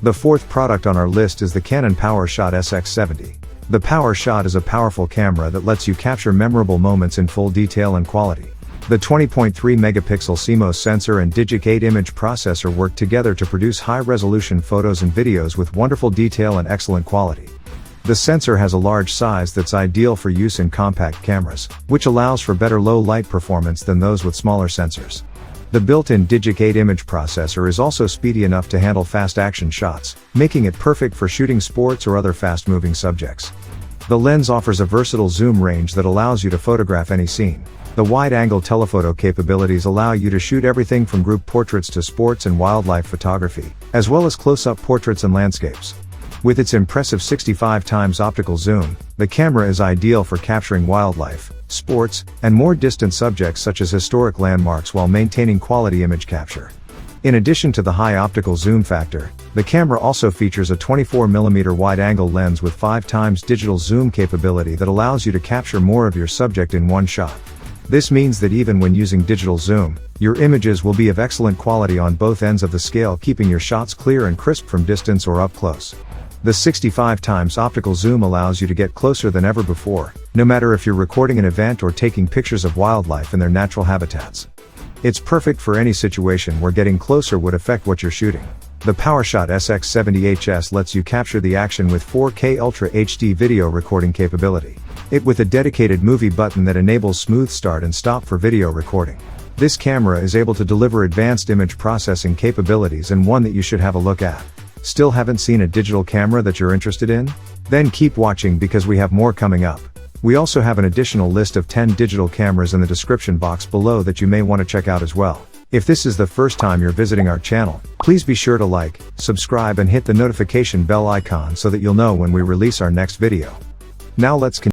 The fourth product on our list is the Canon Powershot SX70. The Powershot is a powerful camera that lets you capture memorable moments in full detail and quality. The 20.3 megapixel CMOS sensor and Digic 8 image processor work together to produce high-resolution photos and videos with wonderful detail and excellent quality. The sensor has a large size that's ideal for use in compact cameras, which allows for better low-light performance than those with smaller sensors. The built-in Digic 8 image processor is also speedy enough to handle fast-action shots, making it perfect for shooting sports or other fast-moving subjects. The lens offers a versatile zoom range that allows you to photograph any scene. The wide-angle telephoto capabilities allow you to shoot everything from group portraits to sports and wildlife photography, as well as close-up portraits and landscapes. With its impressive 65x optical zoom, the camera is ideal for capturing wildlife, sports, and more distant subjects such as historic landmarks while maintaining quality image capture. In addition to the high optical zoom factor, the camera also features a 24mm wide-angle lens with 5x digital zoom capability that allows you to capture more of your subject in one shot. This means that even when using digital zoom, your images will be of excellent quality on both ends of the scale, keeping your shots clear and crisp from distance or up close. The 65x optical zoom allows you to get closer than ever before, no matter if you're recording an event or taking pictures of wildlife in their natural habitats. It's perfect for any situation where getting closer would affect what you're shooting. The Powershot SX70 lets you capture the action with 4K Ultra HD video recording capability. With a dedicated movie button that enables smooth start and stop for video recording. This camera is able to deliver advanced image processing capabilities and one that you should have a look at. Still haven't seen a digital camera that you're interested in? Then keep watching because we have more coming up. We also have an additional list of 10 digital cameras in the description box below that you may want to check out as well. If this is the first time you're visiting our channel, please be sure to like, subscribe and hit the notification bell icon so that you'll know when we release our next video. Now let's continue.